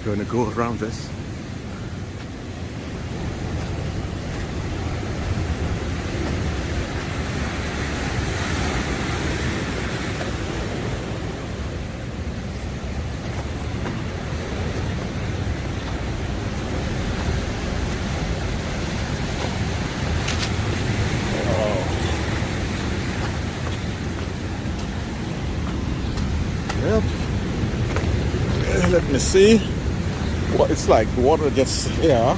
going to go around this. Yep. Let me see what it's like. The water just here.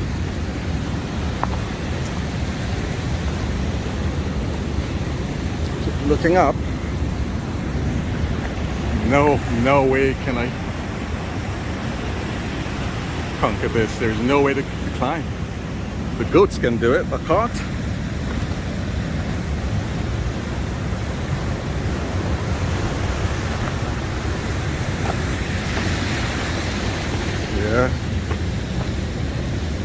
Looking up. No way can I conquer this. There's no way to climb. The goats can do it, I can't. Yeah.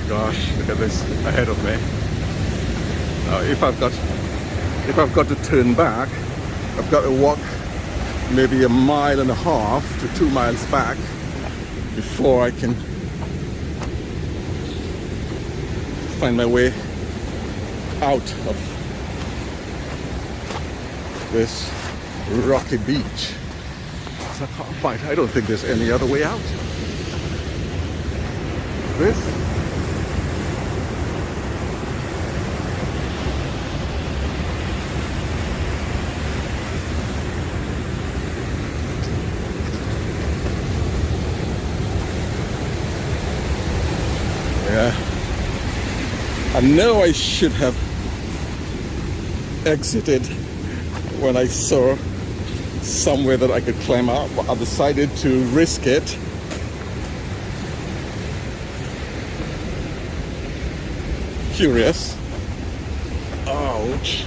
Gosh, look at this ahead of me. Now, if I've got to turn back, I've got to walk maybe 1.5 miles to 2 miles back before I can find my way out of this rocky beach. I don't think there's any other way out. This. Yeah. I know I should have exited when I saw somewhere that I could climb out, but I decided to risk it. Curious. Ouch.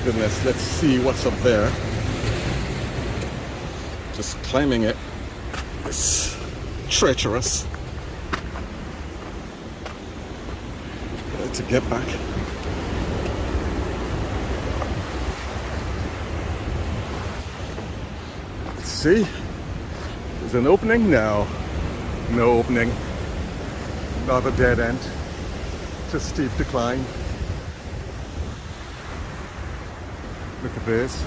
Goodness, let's see what's up there. Just climbing it. It's treacherous. To get back. Let's see. There's an opening now. No opening, not a dead end, just steep to climb. Look at this,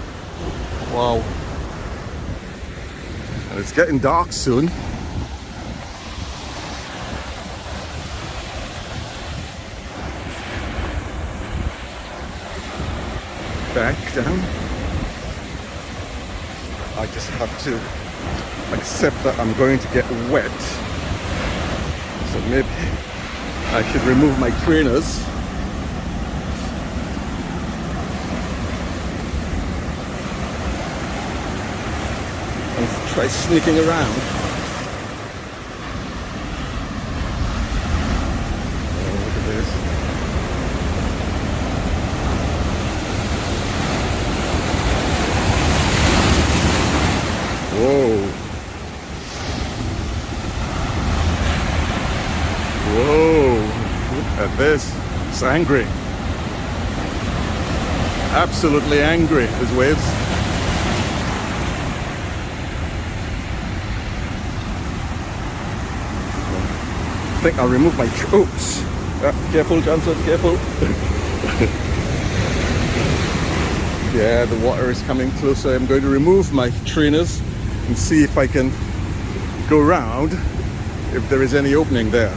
wow. And it's getting dark soon. Back down. I just have to accept that I'm going to get wet. So maybe I should remove my trainers. And try sneaking around. Oh, look at this. Whoa. Whoa, look at this. It's angry. Absolutely angry, these waves. I think I'll remove my oops. Careful, Johnson, careful. Yeah, the water is coming closer. I'm going to remove my trainers and see if I can go around if there is any opening there.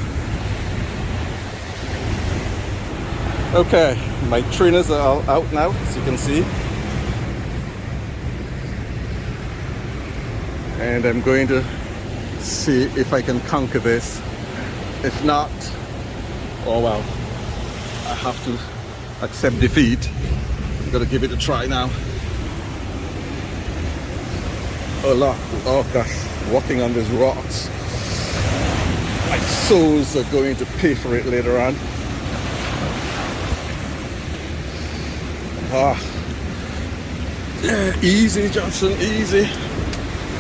Okay, my trainers are all out now, as you can see. And I'm going to see if I can conquer this. If not, oh well, I have to accept defeat. I'm gonna give it a try now. Oh gosh, walking on these rocks. My soles are going to pay for it later on. Easy, Johnson, easy.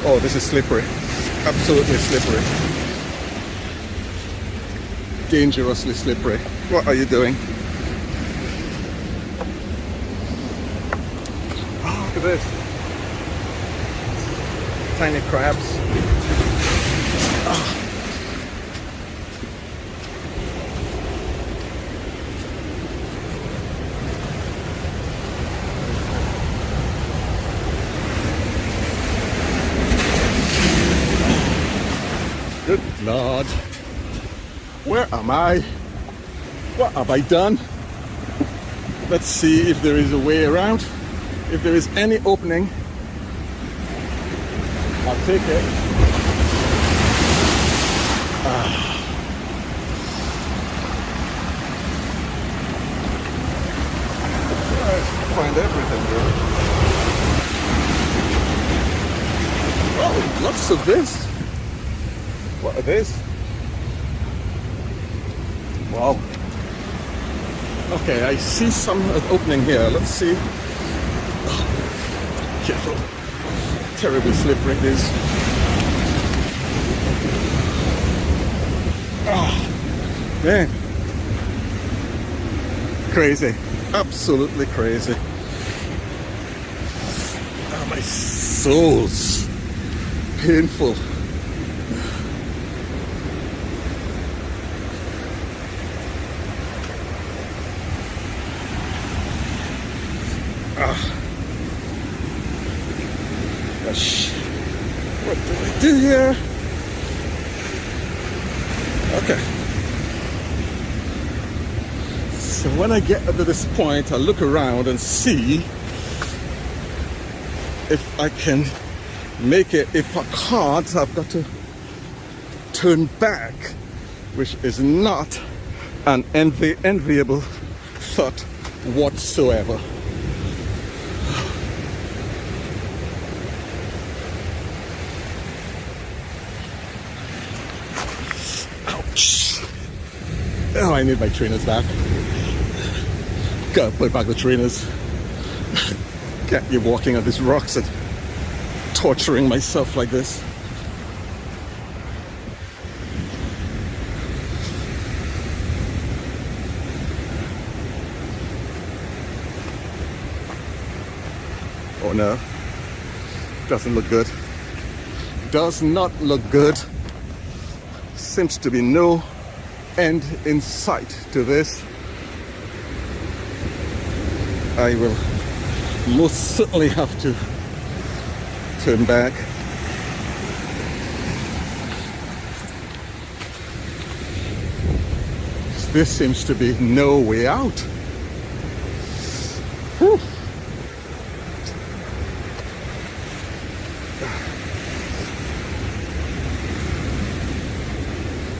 Oh, this is slippery. Absolutely slippery. Dangerously slippery. What are you doing? Oh, look at this. tiny crabs. Good Lord. Where am I? What have I done? Let's see if there is a way around. If there is any opening, I'll take it. Find everything really. Oh, lots of this. What are these? Wow. Okay, I see some opening here. Let's see. Oh, careful. Terribly slippery it is. Oh, man. Crazy. Absolutely crazy. Oh, my soul's painful. Gosh, what do I do here? Okay. So when I get to this point, I look around and see if I can make it. If I can't, I've got to turn back, which is not an enviable thought whatsoever. Oh, I need my trainers back. Gotta put back the trainers. Can't be walking on these rocks and torturing myself like this. Oh no. Doesn't look good. Does not look good. Seems to be no end in sight to this. I will most certainly have to turn back. This seems to be no way out. Whew.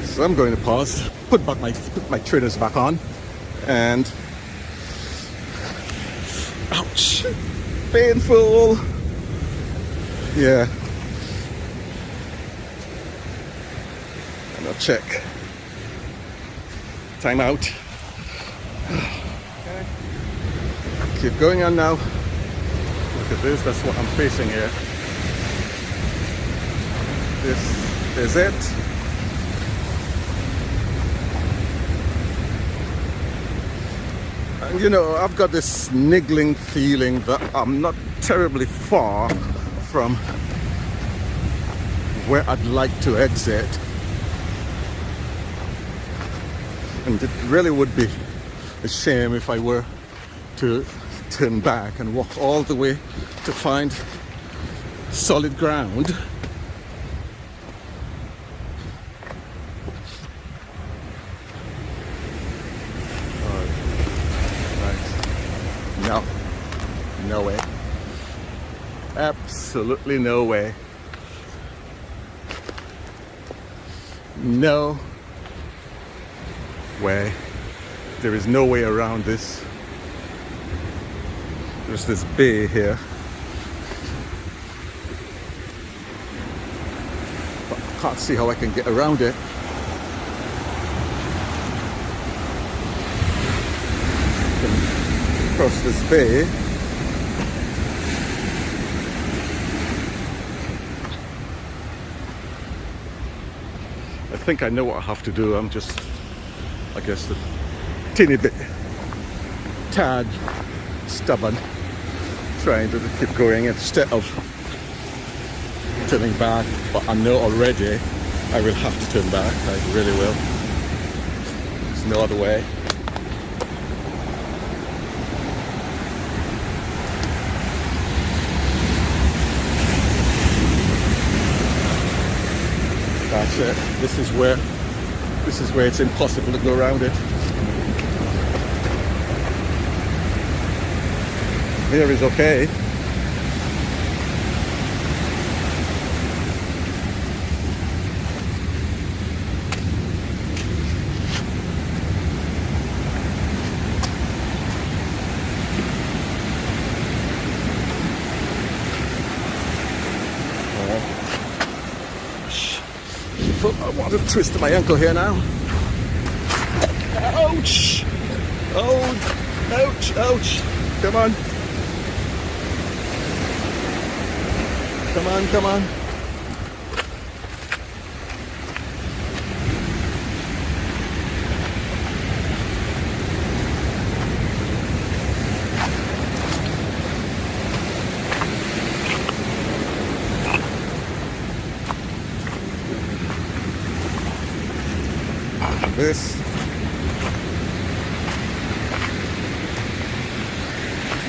So I'm going to pause, put my trainers back on, and ouch, painful. Yeah. And I'll check. Time out. Okay. Keep going on now. Look at this. That's what I'm facing here. This is it. You know, I've got this niggling feeling that I'm not terribly far from where I'd like to exit. And it really would be a shame if I were to turn back and walk all the way to find solid ground. No, no way. Absolutely no way. No way. There is no way around this. There's this bay here. But I can't see how I can get around it. Across this bay. I think I know what I have to do. I'm just, I guess, a teeny bit tad stubborn, trying to keep going instead of turning back, but I know already I will have to turn back. I really will. There's no other way. That's it. This is where it's impossible to go around it. Here is okay. I want to twist my ankle here now. Ouch! Oh, ouch, ouch. Come on. Come on, come on. This.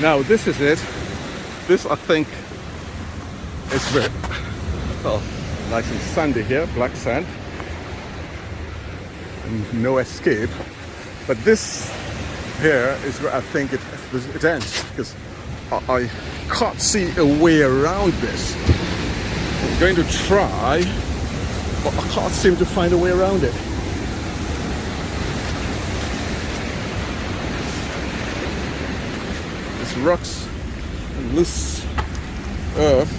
Now this is it. This I think is very nice and sandy here, black sand, and no escape. But this here is where I think it ends, because I can't see a way around this. I'm going to try, but I can't seem to find a way around it. Rocks and loose earth.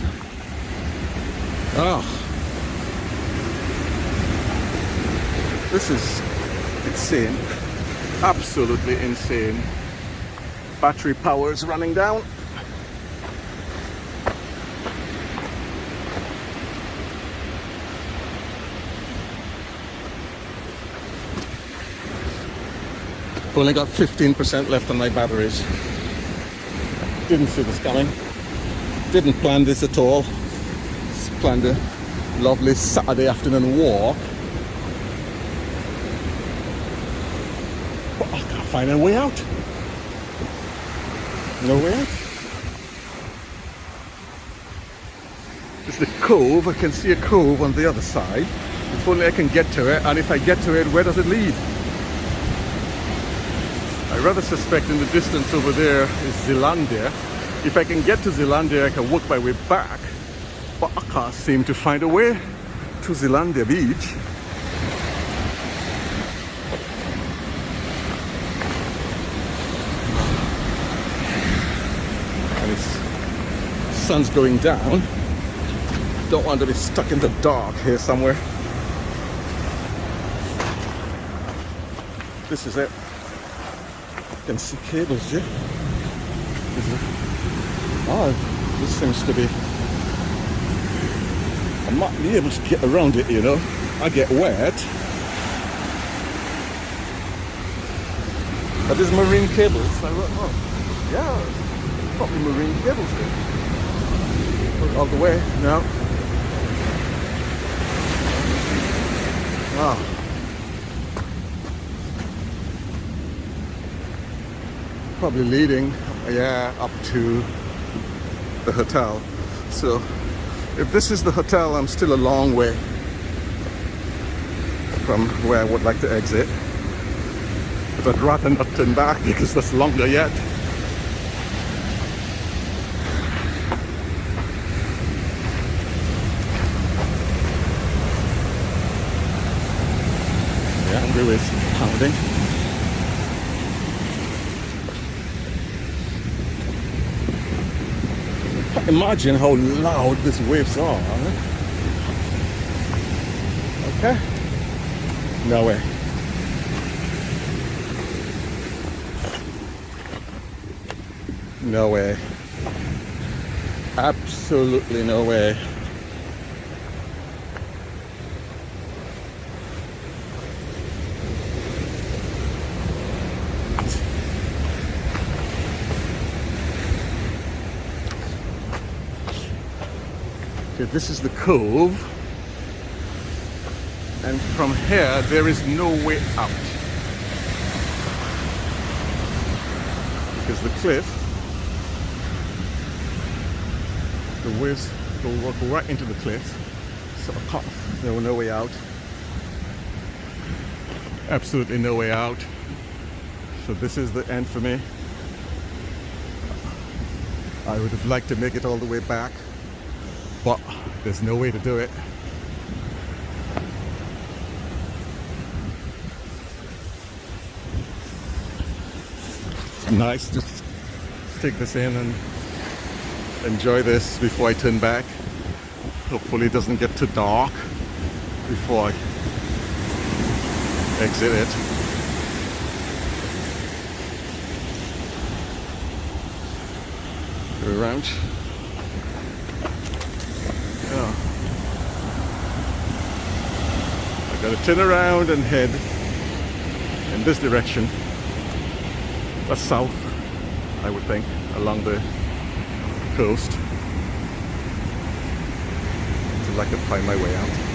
This is insane, absolutely insane. Battery power is running down. I've only got 15% left on my batteries. Didn't see this coming. Didn't plan this at all. Just planned a lovely Saturday afternoon walk. But I can't find a way out. No way out. It's the cove. I can see a cove on the other side. If only I can get to it. And if I get to it, where does it lead? I rather suspect in the distance over there is Zealandia. If I can get to Zealandia, I can work my way back, but I can't seem to find a way to Zealandia Beach. And the sun's going down. Don't want to be stuck in the dark here somewhere. This is it. You can see cables here. This seems to be... I might be able to get around it, you know. I get wet. But there's marine cables. Yeah, probably marine cables here. All the way now. Wow. Probably leading, up to the hotel. So if this is the hotel, I'm still a long way from where I would like to exit. But I'd rather not turn back because that's longer yet. Yeah, Andrew is pounding. Imagine how loud these waves are. Okay? No way. No way. Absolutely no way. Okay, this is the cove, and from here there is no way out because the cliff, the waves go right into the cliff, so there was no way out. Absolutely no way out. So this is the end for me. I would have liked to make it all the way back, but there's no way to do it. Nice to take this in and enjoy this before I turn back. Hopefully it doesn't get too dark before I exit it. Go around. Yeah. I gotta turn around and head in this direction. That's south, I would think, along the coast, until I can find my way out.